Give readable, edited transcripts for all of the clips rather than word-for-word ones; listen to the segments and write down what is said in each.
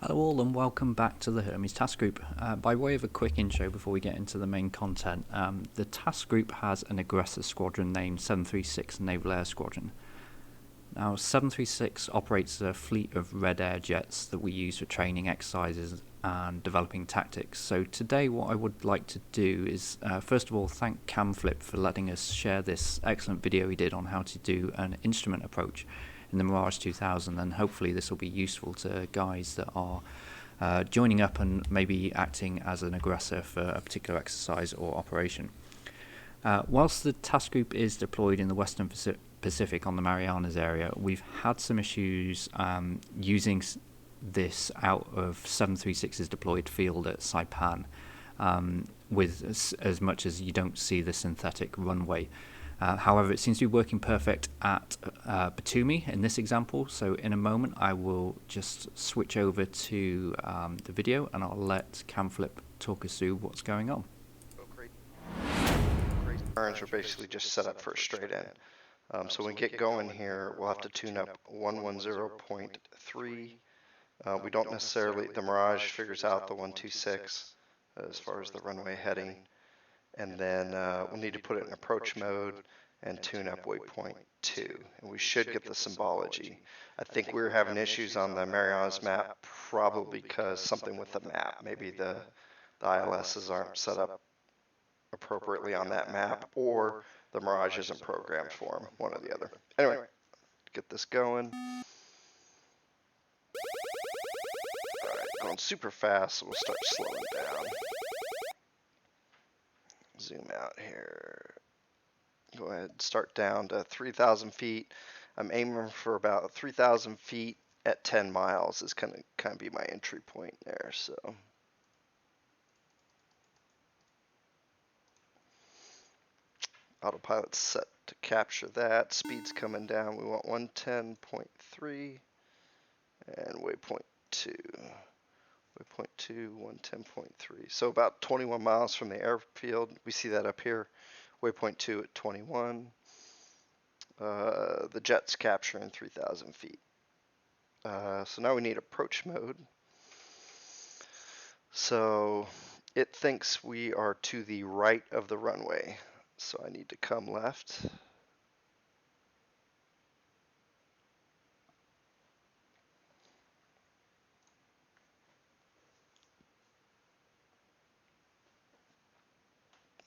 Hello all and welcome back to the Hermes Task Group. By way of a quick intro before we get into the main content, the Task Group has an aggressor squadron named 736 Naval Air Squadron. Now 736 operates a fleet of Red Air jets that we use for training exercises and developing tactics. So today what I would like to do is first of all thank CamFlip for letting us share this excellent video he did on how to do an instrument approach in the Mirage 2000, and hopefully this will be useful to guys that are joining up and maybe acting as an aggressor for a particular exercise or operation. Whilst the task group is deployed in the Western Pacific on the Marianas area, we've had some issues using this out of 736's deployed field at Saipan, with as much as you don't see the synthetic runway. However, it seems to be working perfect at Batumi in this example, so in a moment I will just switch over to the video and I'll let CamFlip talk us through what's going on. Turns are basically just set up for a straight in. So when we get going here, we'll have to tune up 110.3. We don't necessarily, the Mirage figures out the 126 as far as the runway heading. And then we'll need to put it in approach mode and tune up waypoint 2. And we should get the symbology. I think we're having issues on the Marianas map, probably because something with the map. Maybe the ILSs aren't set up appropriately on that map, or the Mirage isn't programmed for them, one or the other. Anyway, get this going. Alright, going super fast, so we'll start slowing down. Zoom out here. Go ahead and start down to 3,000 feet. I'm aiming for about 3,000 feet at 10 miles is kind of be my entry point there. So autopilot's set to capture that. Speed's coming down. We want 110.3 and waypoint 2. Waypoint 2, 110.3. So about 21 miles from the airfield. We see that up here. Waypoint 2 at 21. The jet's capturing 3,000 feet. So now we need approach mode. So it thinks we are to the right of the runway. So I need to come left.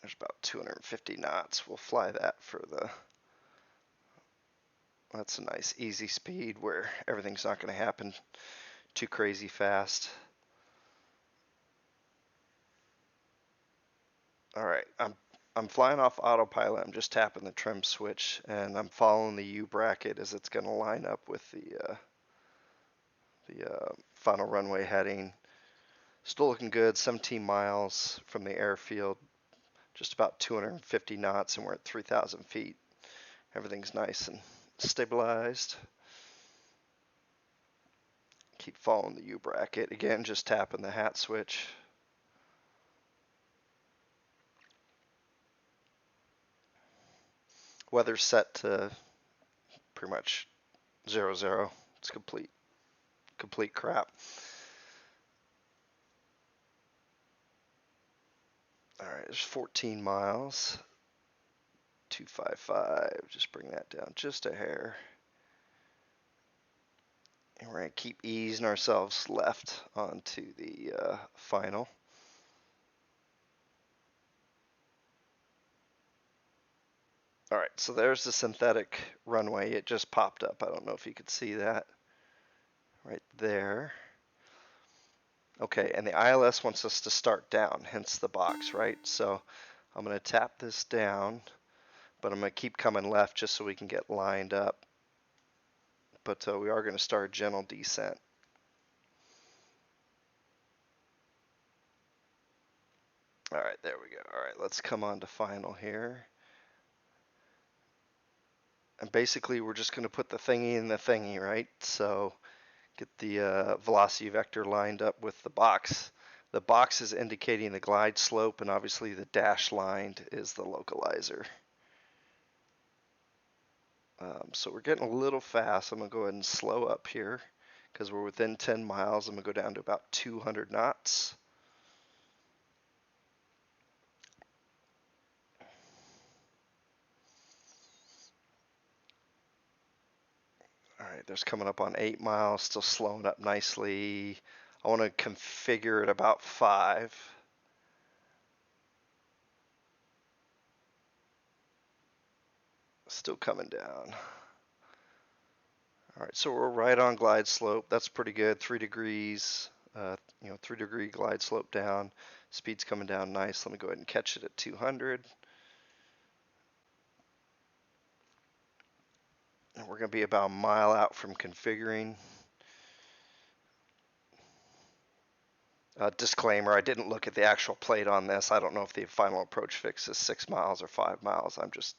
There's about 250 knots. We'll fly that for the, that's a nice easy speed where everything's not going to happen too crazy fast. All right, I'm flying off autopilot. I'm just tapping the trim switch and I'm following the U bracket as it's going to line up with the final runway heading. Still looking good, 17 miles from the airfield. Just about 250 knots and we're at 3,000 feet. Everything's nice and stabilized. Keep following the U bracket. Again, just tapping the hat switch. Weather's set to pretty much 0-0. It's complete crap. All right, there's 14 miles. 255, just bring that down just a hair. And we're going to keep easing ourselves left onto the final. All right, so there's the synthetic runway. It just popped up. I don't know if you could see that right there. Okay, and the ILS wants us to start down, hence the box, right? So I'm going to tap this down, but I'm going to keep coming left just so we can get lined up. But we are going to start a gentle descent. All right, there we go. All right, let's come on to final here. And basically, we're just going to put the thingy in the thingy, right? So get the velocity vector lined up with the box. The box is indicating the glide slope, and obviously the dash line is the localizer. So we're getting a little fast. I'm going to go ahead and slow up here. because we're within 10 miles. I'm going to go down to about 200 knots. All right, there's coming up on 8 miles, still slowing up nicely. I want to configure it about 5. Still coming down. All right, so we're right on glide slope. That's pretty good. 3 degrees, 3-degree glide slope down. Speed's coming down nice. Let me go ahead and catch it at 200. And we're going to be about a mile out from configuring. Disclaimer, I didn't look at the actual plate on this. I don't know if the final approach fix is 6 miles or 5 miles. I'm just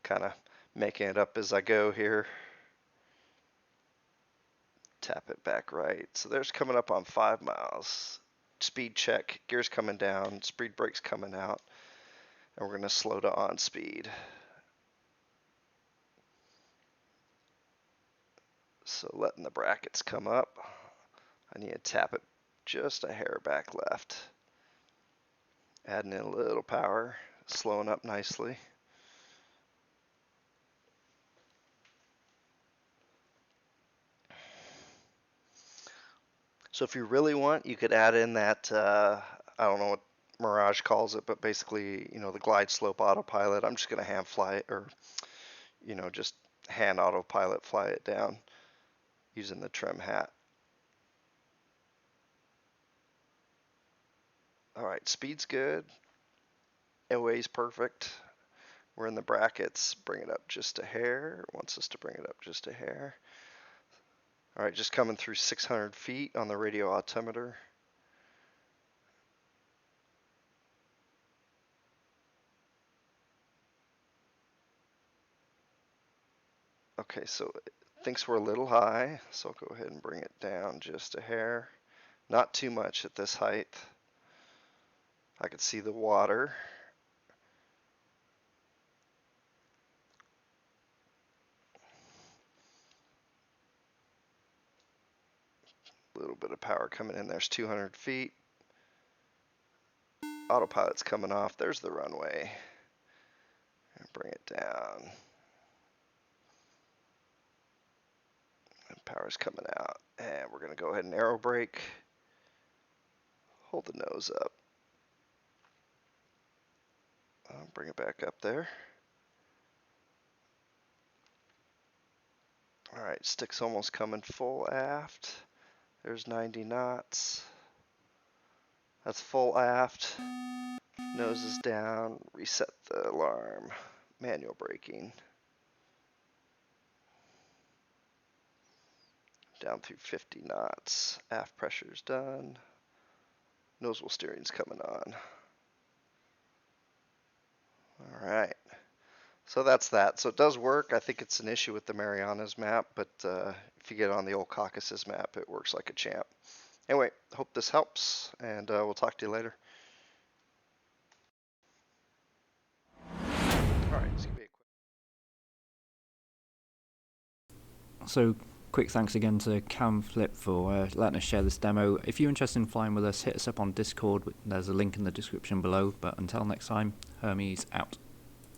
kind of making it up as I go here. Tap it back right. So there's coming up on 5 miles. Speed check, gears coming down, speed brakes coming out, and we're going to slow to on speed. So letting the brackets come up, I need to tap it just a hair back left. Adding in a little power, slowing up nicely. So if you really want, you could add in that, I don't know what Mirage calls it, but basically, the glide slope autopilot. I'm just going to hand fly it, or, just hand autopilot fly it down using the trim hat. All right, speed's good. OA's perfect. We're in the brackets. Bring it up just a hair. It wants us to bring it up just a hair. All right, just coming through 600 feet on the radio altimeter. Okay, so it thinks we're a little high, so I'll go ahead and bring it down just a hair. Not too much at this height. I can see the water. A little bit of power coming in. There's 200 feet. Autopilot's coming off. There's the runway. And bring it down. And power's coming out. And we're going to go ahead and aero brake. Hold the nose up. Bring it back up there. All right, stick's almost coming full aft. There's 90 knots. That's full aft. Nose is down. Reset the alarm. Manual braking. Down through 50 knots. Aft pressure's done. Nose wheel steering's coming on. All right. So that's that. So it does work. I think it's an issue with the Marianas map, but if you get on the old Caucasus map, it works like a champ. Anyway, hope this helps, and we'll talk to you later. All right, it's gonna be a quick. So, quick thanks again to Cam Flip for letting us share this demo. If you're interested in flying with us, hit us up on Discord. There's a link in the description below. But until next time, Hermes out.